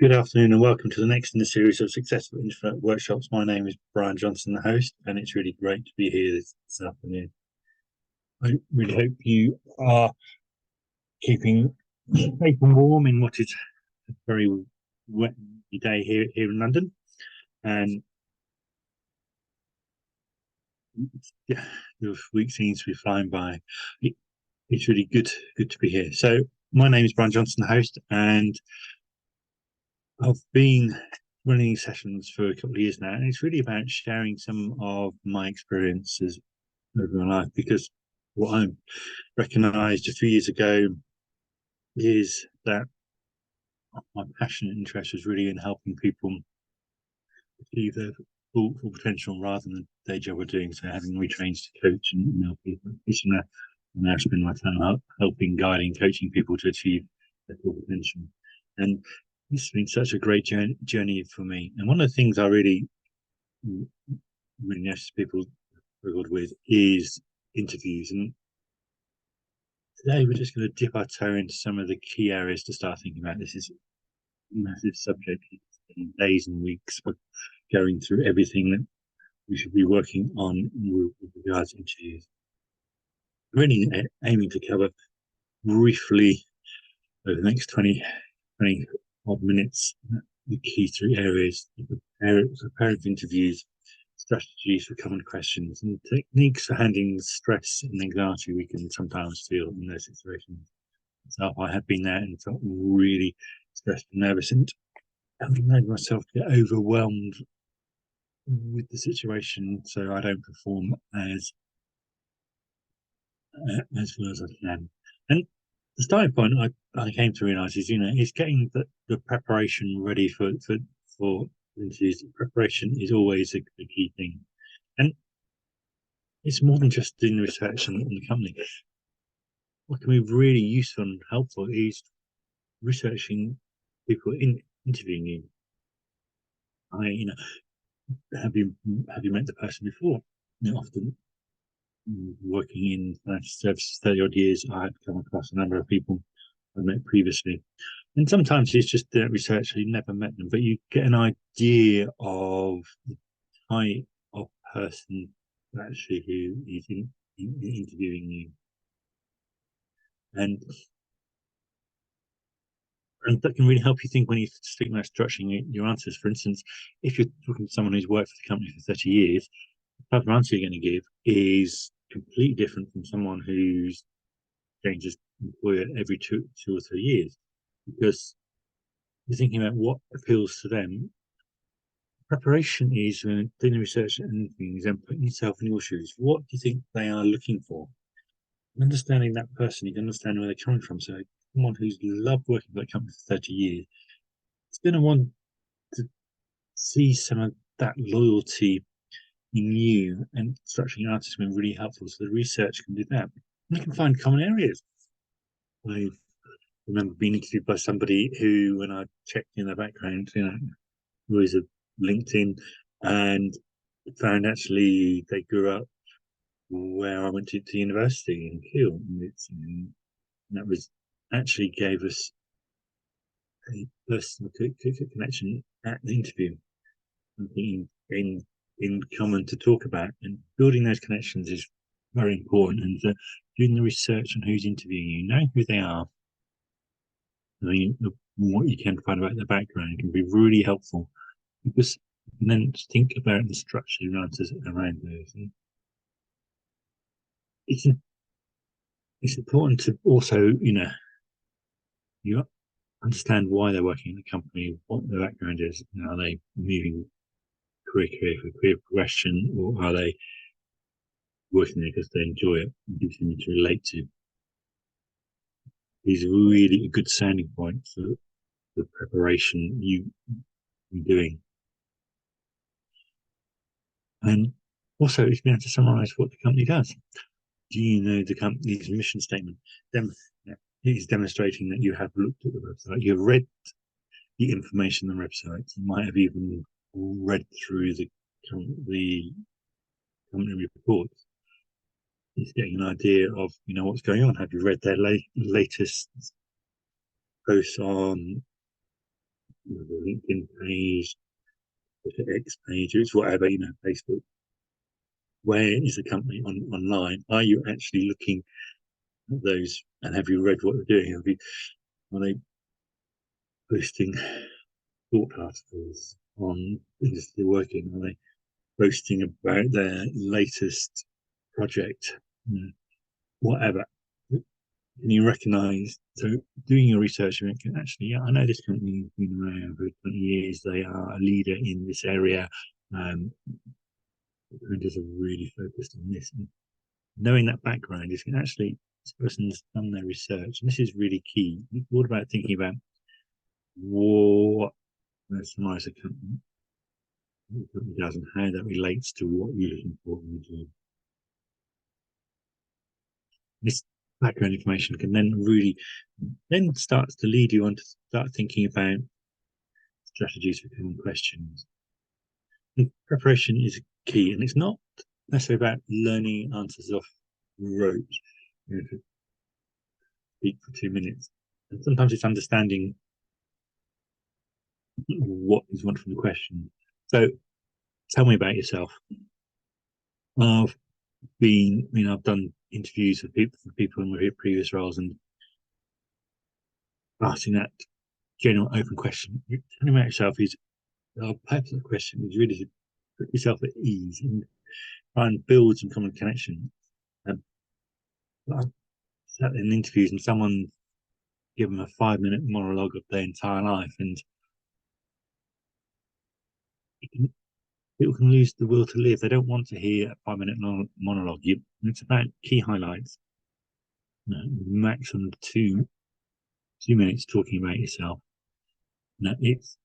Good afternoon and welcome to the next in the series of Successful Introvert Workshops. My name is Brian Johnson, the host, and it's really great to be here this afternoon. I really hope you are keeping safe and warm in what is a very wet day here in London. And yeah, the week seems to be flying by. It's really good to be here. So my name is Brian Johnson, the host, and I've been running sessions for a couple of years now, and it's really about sharing some of my experiences over my life, because what I recognised a few years ago is that my passion and interest was really in helping people achieve their full potential rather than the day job we're doing. So having retrained to coach and help people, I now spend my time helping, guiding, coaching people to achieve their full potential. And it's been such a great journey for me. And one of the things I really notice people struggled with is interviews. And today we're just going to dip our toe into some of the key areas to start thinking about. This is a massive subject, days and weeks of going through everything that we should be working on with regards to interviews. Really aiming to cover briefly over the next 20 odd minutes the key three areas: preparing for interviews, strategies for common questions, and techniques for handling the stress and anxiety we can sometimes feel in those situations. So I have been there and felt really stressed and nervous, and having made myself get overwhelmed with the situation, so I don't perform as well as I can. And the starting point I came to realise is getting the preparation ready for interviews. Preparation is always a key thing, and it's more than just doing the research on the company. What can be really useful and helpful is researching people interviewing you. Have you met the person before? Often working in financial services 30 odd years, I had come across a number of people I met previously. And sometimes it's just research, you never met them, but you get an idea of the type of person actually who is interviewing you. And that can really help you think when you think about structuring your answers. For instance, if you're talking to someone who's worked for the company for 30 years, the type of answer you're going to give is completely different from someone who's changes employer every two or 3 years, because you're thinking about what appeals to them. Preparation is doing the research and things and putting yourself in your shoes. What do you think they are looking for? Understanding that person, you can understand where they're coming from. So someone who's loved working for that company for 30 years, it's going to want to see some of that loyalty in you, and structuring your answers has been really helpful. So the research can do that. And you can find common areas. I remember being interviewed by somebody who, when I checked in their background, was a LinkedIn, and found actually they grew up where I went to university in Kiel, and that was actually gave us a personal connection at the interview, something in common to talk about, and building those connections is very important. And doing the research on who's interviewing you, knowing who they are, what you can find about their background can be really helpful, because and then think about the structure your answers around those. And it's important to also, you understand why they're working in the company, what their background is. Are they moving career progression, or are they working there because they enjoy it and give something to relate to? Is really a good sounding point for the preparation you're doing. And also, it's been able to summarize what the company does. Do you know the company's mission statement? It is demonstrating that you have looked at the website, you've read the information on the website, you might have even read through the company reports. It's getting an idea of what's going on. Have you read their latest posts on LinkedIn page, X page, it's whatever, Facebook. Where is the company online? Are you actually looking at those, and have you read what they're doing? Are they posting thought articles on things they're working? Are they posting about their latest project? Whatever. Can you recognise? So, doing your research, you can actually, yeah, I know this company has been around for 20 years. They are a leader in this area. Vendors are really focused on this. And knowing that background, is can actually, this person's done their research, and this is really key. What about thinking about what personalise a company does and how that relates to what you're looking for in the job? This background information can then really starts to lead you on to start thinking about strategies for common questions. And preparation is key, and it's not necessarily about learning answers off rote, to speak for 2 minutes. And sometimes it's understanding what is wanted from the question. So, tell me about yourself. I've I've done interviews with people in my previous roles, and asking that general open question, tell me about yourself, is our purpose of the question is really to put yourself at ease and try and build some common connection. I've sat in interviews and someone give them a 5-minute monologue of their entire life, and people can lose the will to live. They don't want to hear a 5-minute monologue. It's about key highlights. Maximum 2 minutes talking about yourself. It's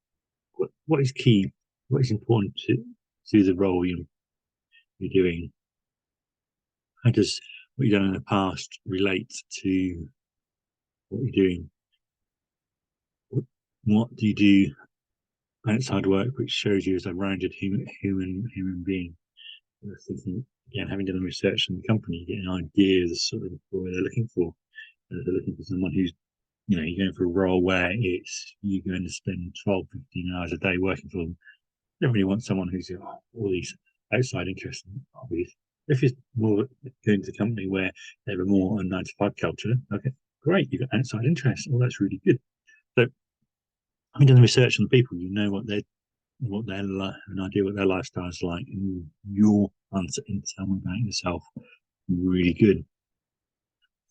what is key, what is important to the role you're doing. How does what you've done in the past relate to what you're doing? What do you do outside work which shows you as a rounded human being? I was thinking, again, having done research on the company, you get an idea of the sort of employer they're looking for. They're looking for someone who's, you're going for a role where you're going to spend 12, 15 hours a day working for them. They don't really want someone who's got all these outside interests and hobbies. If it's more going to a company where they have a more 9-to-5 culture, okay, great, you've got outside interests. Well, that's really good. So, having done the research on the people, you know an idea what their lifestyle is like, and your answer in tell me about yourself really good.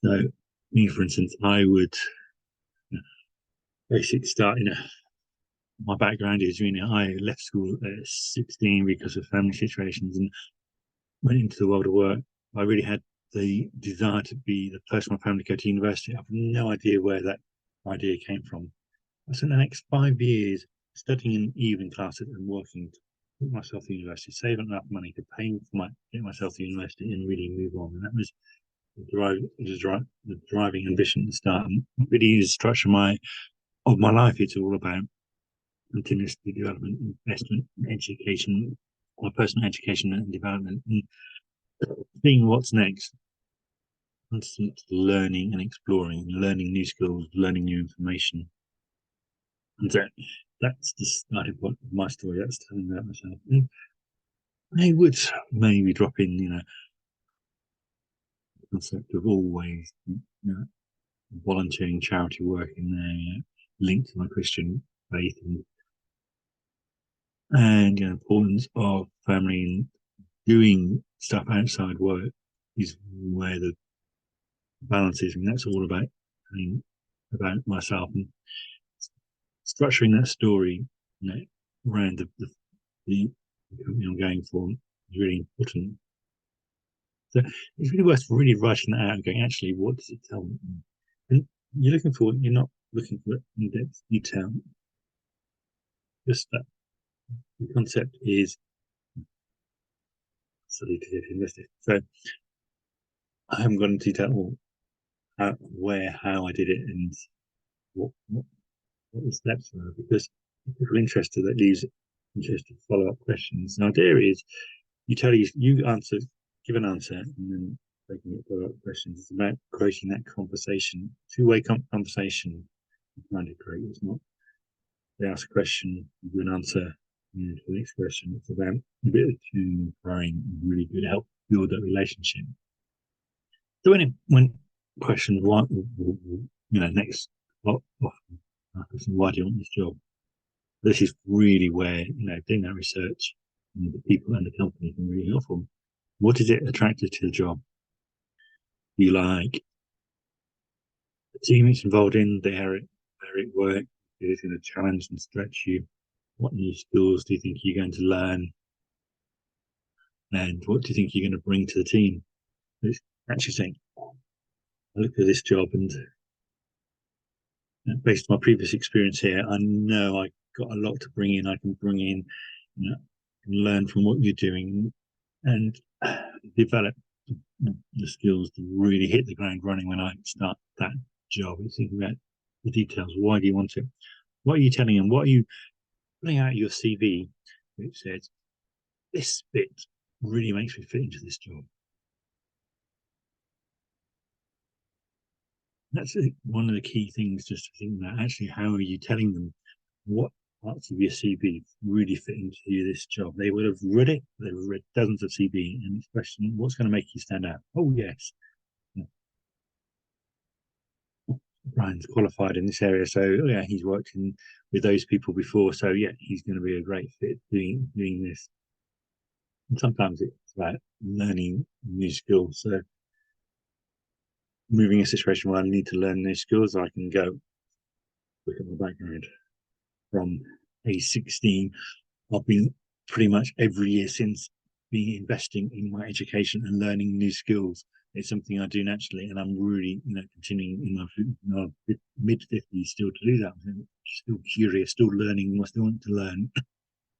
So, me, for instance, I would basically start my background is I left school at 16 because of family situations and went into the world of work. I really had the desire to be the first in my family to go to university. I have no idea where that idea came from. I spent the next 5 years studying in evening classes and working to put myself to university, saving enough money to get myself to university and really move on. And that was the driving ambition to start. And it really is the structure of my life. It's all about continuous development, investment, education, or personal education and development, and seeing what's next. Constant learning and exploring, learning new skills, learning new information. And so that's the starting point of my story. That's telling about myself. And I would maybe drop in, the concept of always, volunteering charity work in there, linked to my Christian faith, and the importance of family and doing stuff outside work is where the balance is. And that's all about myself and structuring that story, around the company I'm going for is really important. So it's really worth really writing that out and going, actually, what does it tell me? And you're not looking for in-depth detail. Just that the concept is study to get invested. So I haven't gone into detail how I did it and what the steps were, because if people are interested, that leaves interested follow-up questions. The idea is give an answer, and then they can get follow-up questions. It's about creating that conversation, two-way conversation. Trying to create, it's not they ask a question, you do an answer, and for the next question, it's about a bit of to trying really good help build that relationship. So when questions what next why do you want this job? This is really where doing that research and the people and the company can really help them. What is it attractive to the job? Do you like the team it's involved in, where it works? Is it going to challenge and stretch you? What new skills do you think you're going to learn? And what do you think you're going to bring to the team? It's actually saying, I look at this job and based on my previous experience here, I know I got a lot to bring in. I can bring in, and learn from what you're doing and develop the skills to really hit the ground running when I start that job. It's thinking about the details. Why do you want it? What are you telling them? What are you putting out your CV which says, this bit really makes me fit into this job? That's one of the key things, just to think that actually, how are you telling them what parts of your CV really fit into this job? They would have read it, they've read dozens of CV, and it's question, what's going to make you stand out? Oh, yes, Brian's qualified in this area, so yeah, he's worked with those people before, so yeah, he's going to be a great fit doing this. And sometimes it's about learning new skills. So moving a situation where I need to learn new skills, I can go look at my background from age 16. I've been pretty much every year since being investing in my education and learning new skills. It's something I do naturally, and I'm really, continuing in my mid 50s still to do that. I'm still curious, still learning, I still want to learn.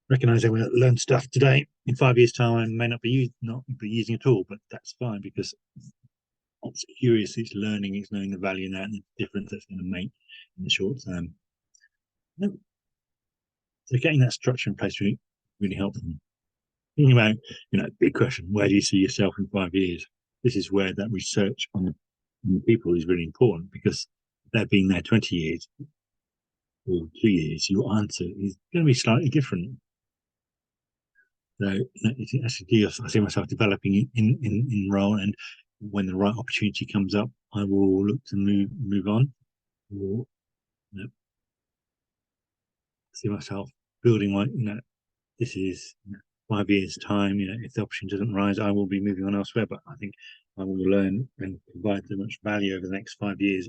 Recognize I will learn stuff today. In 5 years' time, I may not be using it all, but that's fine because it's curious, it's learning, it's knowing the value in that and the difference that's going to make in the short term. So getting that structure in place really helps them. Thinking about, big question, where do you see yourself in 5 years? This is where that research on the people is really important, because if they've been there 20 years or 2 years, your answer is going to be slightly different. So actually, I see myself developing in role, and when the right opportunity comes up, I will look to move on, or see myself building my, this is 5 years' time. If the opportunity doesn't rise, I will be moving on elsewhere. But I think I will learn and provide so much value over the next 5 years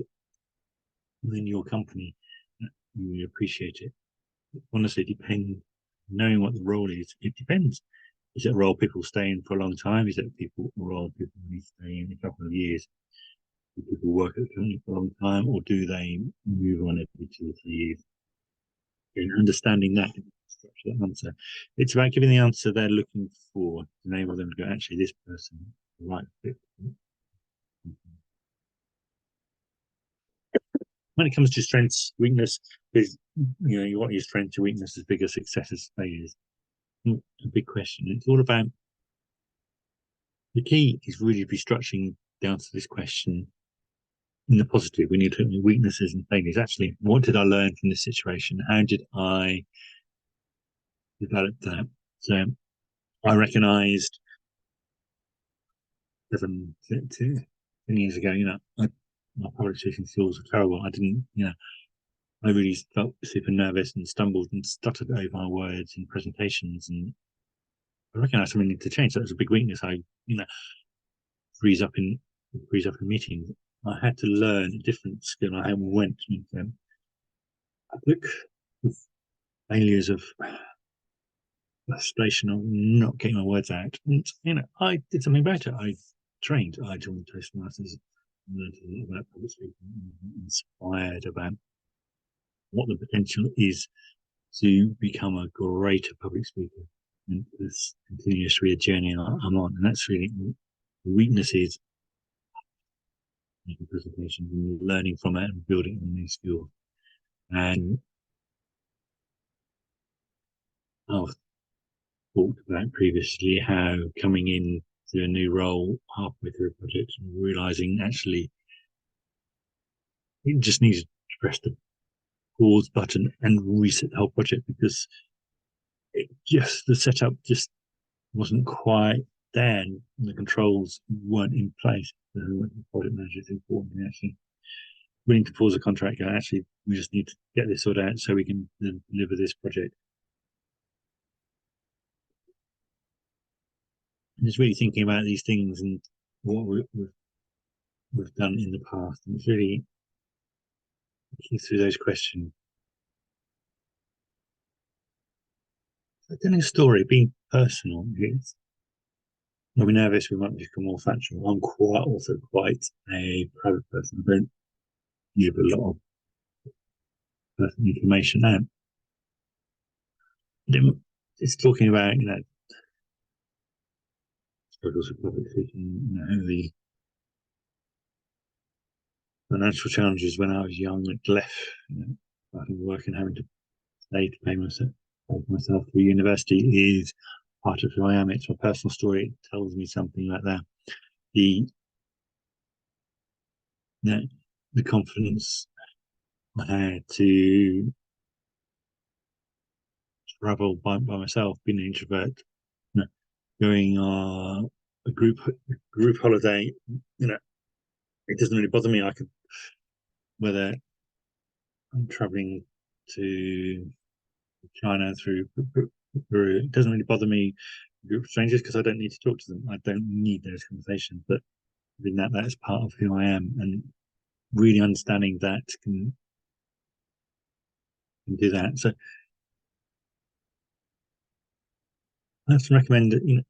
in your company. You will appreciate it. Honestly, it depends. Knowing what the role is, it depends. Is it a role people stay in for a long time? Is it a role people only stay in a couple of years? Do people work at the company for a long time, or do they move on every 2 or 3 years? And understanding that structure that answer. It's about giving the answer they're looking for to enable them to go, actually, this person is the right fit. When it comes to strengths, weakness, is you want your strengths, your weakness, as big as successes, failures. A big question. It's all about, the key is really restructuring the answer to this question in the positive. We need to look at weaknesses and failures. Actually, what did I learn from this situation? How did I develop that? So I recognized 10 years ago, my public speaking skills were terrible. I didn't, I really felt super nervous and stumbled and stuttered over my words in presentations, and I recognized something needed to change. That was a big weakness. I, freeze up in meetings. I had to learn a different skill. I went to them. I look with failures of frustration of not getting my words out. And, I did something better. I trained. I joined Toastmasters, learned a lot about public speaking, inspired about what the potential is to become a greater public speaker. And this continuously a journey I'm on. And that's really the weakness is making presentations and learning from it and building on these skills. And I've talked about previously how coming in to a new role halfway through a project and realizing actually it just needs to press the pause button and reset the whole project because the setup just wasn't quite there and the controls weren't in place. The project manager is important actually willing to pause a contract. Actually, we just need to get this sorted out so we can deliver this project. And just really thinking about these things and what we've done in the past, and it's really thinking through those questions. Telling a story, being personal, it's when we're nervous, we might become more factual. I'm quite a private person. I don't give a lot of personal information out. It's talking about, struggles with public speaking, the financial challenges when I was young, like left, working, having to stay to pay myself through university is part of who I am. It's my personal story. It tells me something like that. The confidence I had to travel by myself, being an introvert, going a group holiday, it doesn't really bother me. I could, whether I'm traveling to China through Peru, it doesn't really bother me. A group of strangers because I don't need to talk to them. I don't need those conversations. But I think that is part of who I am, and really understanding that can do that. So I have to recommend that you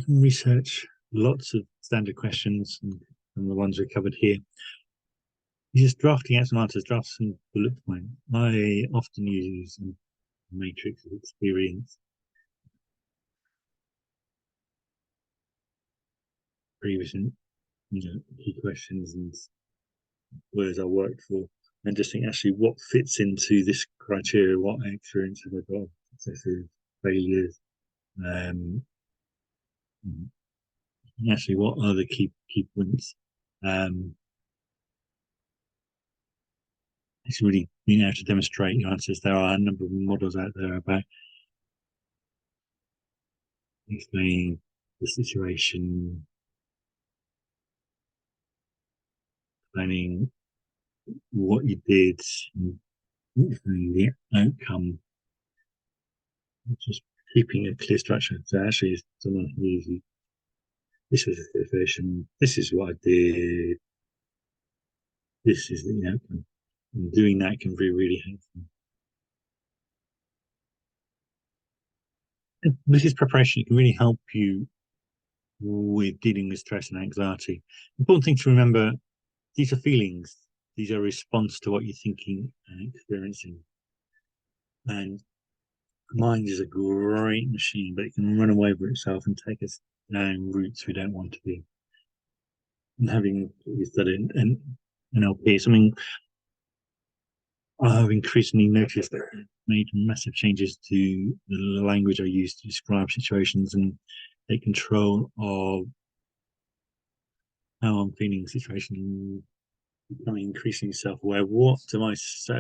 can research lots of standard questions and the ones we covered here. You're just drafting out some answers, draft some bullet points. I often use a matrix of experience, previous key questions and whereas I worked for, and just think actually what fits into this criteria, what experience have I got, successes, failures, actually what are the key points. It's really being able to demonstrate your answers. There are a number of models out there about explaining the situation, explaining what you did, and the outcome, just keeping a clear structure. So actually, someone who's this was a situation, this is what I did, this is the outcome. And doing that can be really helpful. And with this preparation, it can really help you with dealing with stress and anxiety. Important thing to remember, these are feelings. These are a response to what you're thinking and experiencing. And mind is a great machine, but it can run away with itself and take us down routes we don't want to be. And having studied NLP, something I've increasingly noticed that I've made massive changes to the language I use to describe situations and take control of how I'm feeling situations, becoming increasingly self-aware. So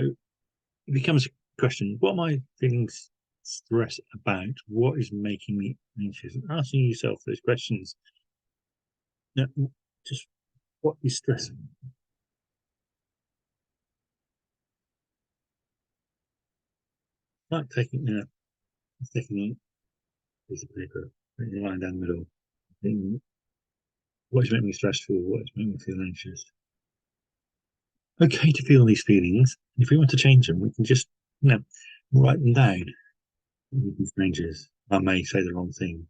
it becomes a question, what am I feeling stress about? What is making me anxious? And asking yourself those questions. Now, just what is stressing? Like taking a piece of paper, putting a line down the middle, thinking, what is making me stressful? What is making me feel anxious? Okay to feel these feelings. If we want to change them, we can just, write them down. With strangers, I may say the wrong thing.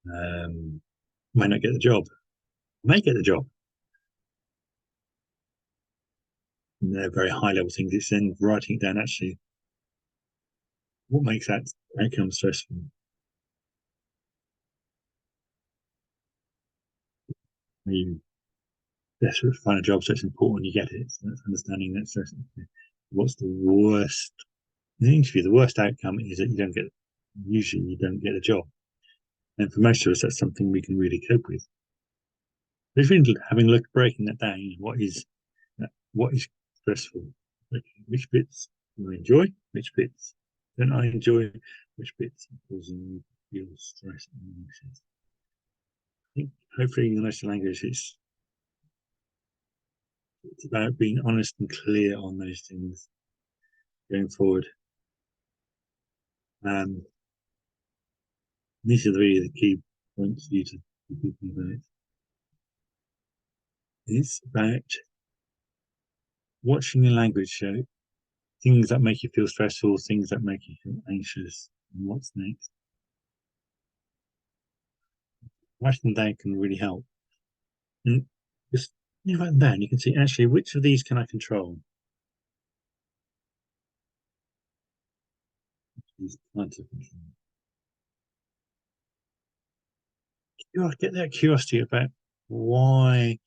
May not get the job. May get the job. And they're very high level things. It's then writing it down actually what makes that outcome stressful. Are you desperate to find a job, so it's important you get it. So that's understanding that stress. What's the worst? In the interview, the worst outcome is that usually you don't get a job. And for most of us, that's something we can really cope with. There's really breaking that down. What is stressful? Okay, which bits do I enjoy? Which bits don't I enjoy? Which bits are causing me to feel stress and anxious? I think hopefully in the national language it's about being honest and clear on those things going forward. These are really the key points for you to be thinking about. It's about watching the language show, things that make you feel stressful, things that make you feel anxious, and what's next. Writing them down can really help. And just you write them down, you can see actually which of these can I control? These kinds of control. You get that curiosity about why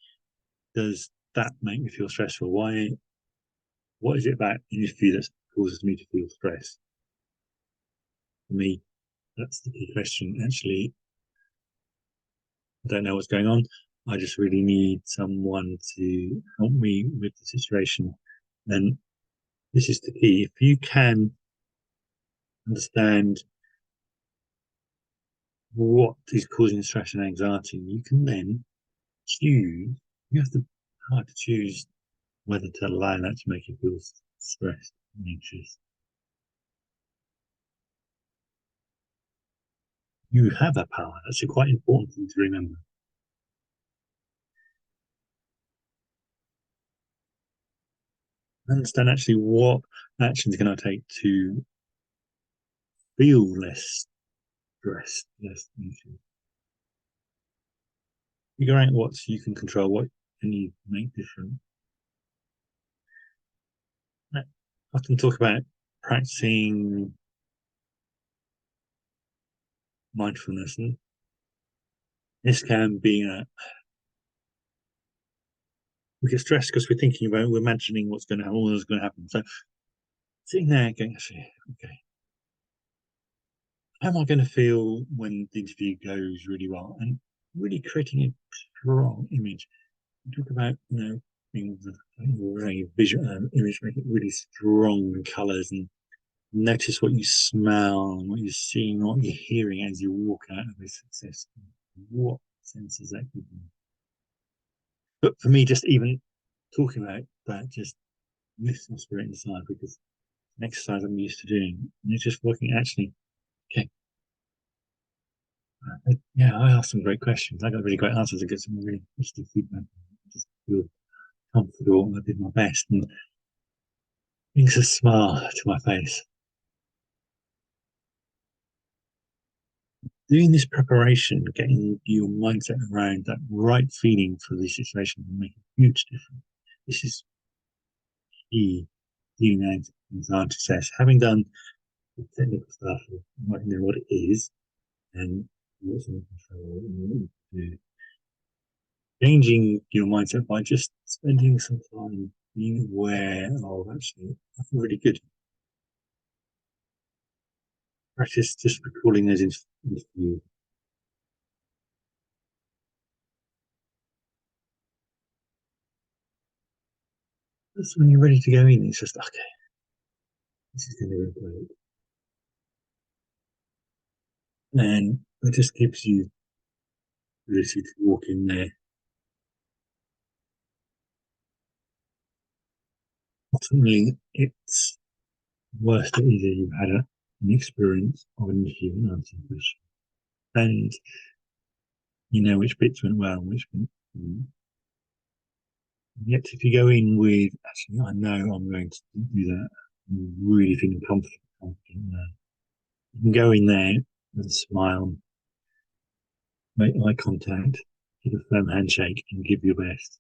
does that make me feel stressful? What is it about interview that causes me to feel stress? For me, that's the key question. Actually, I don't know what's going on. I just really need someone to help me with the situation. And this is the key. If you can understand what is causing stress and anxiety, you can then choose. You have the power to choose whether to allow that to make you feel stressed and anxious. You have that power. That's a quite important thing to remember. Understand actually what actions can I take to feel less stressed, less anxious. Figure out what you can control, what can you make different. I often talk about practicing mindfulness, and this can be we get stressed because we're thinking about, we're imagining what's going to happen, what's going to happen. So sitting there going, actually, okay, how am I going to feel when the interview goes really well? And really creating a strong image. We talk about, being very visual image, make it really strong colours, and notice what you smell and what you're seeing, what you're hearing as you walk out of a success. What sense is that giving you? But for me, just even talking about that just lifts my spirit inside, because it's an exercise I'm used to doing. And it's just working actually, okay. Yeah, I asked some great questions. I got really great answers. I get some really positive feedback. I just feel comfortable. I did my best, and brings a smile to my face. Doing this preparation, getting your mindset around that right feeling for the situation will make a huge difference. This is key dealing with anxiety success. Having done the technical stuff of working out what it is and what's in control and what you do, changing your mindset by just spending some time being aware of actually, I feel really good. Practice just recalling those interviews. Just when you're ready to go in, it's just okay. This is going to be great. And it just gives you the ability to walk in there. Ultimately, it's worse that either you've had an experience of an issue and answering question, and you know which bits went well and which bits didn't. Yet, if you go in with, actually, I know I'm going to do that, I'm really feeling confident there. You can go in there with a smile, make eye contact, give a firm handshake, and give your best.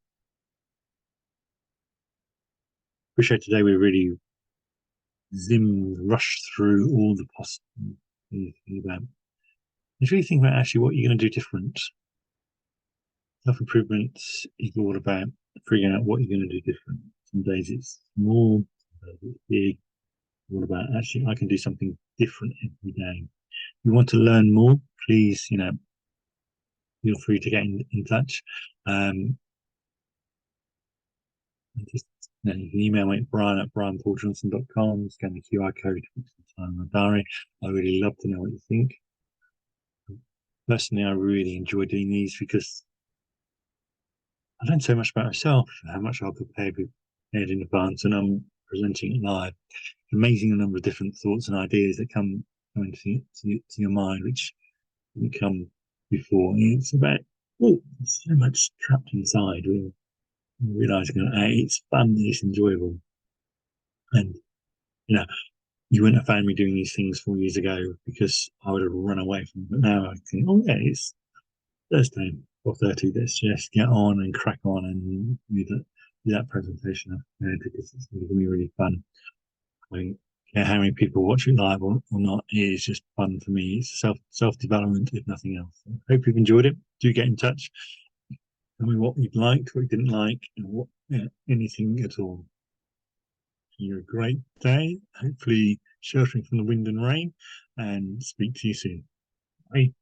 Appreciate today we really rush through all the possible things about. It's really think about actually what you're going to do different. Self improvement is all about figuring out what you're going to do different. Some days it's small, some days it's big. All about actually I can do something different every day. If you want to learn more, please, feel free to get in touch. Just Then you can email me at brian@brianpauljohnson.com, scan the QR code to book some time in my diary. I really love to know what you think. Personally, I really enjoy doing these because I learn so much about myself, how much I'll prepare in advance, and I'm presenting it live. Amazing the number of different thoughts and ideas that come into your mind, which didn't come before. It's about, oh, there's so much trapped inside. We're realizing that it's fun, it's enjoyable, and you know, you wouldn't have found me doing these things 4 years ago because I would have run away from them. But now I think, oh yeah, it's Thursday, 4:30. Let's just get on and crack on and do that presentation because it's going to be really fun. I mean, yeah, how many people watch it live or not is just fun for me. It's self development, if nothing else. I hope you've enjoyed it. Do get in touch. Tell me what you liked, what you didn't like, and what anything at all. You're a great day. Hopefully, sheltering from the wind and rain, and speak to you soon. Bye.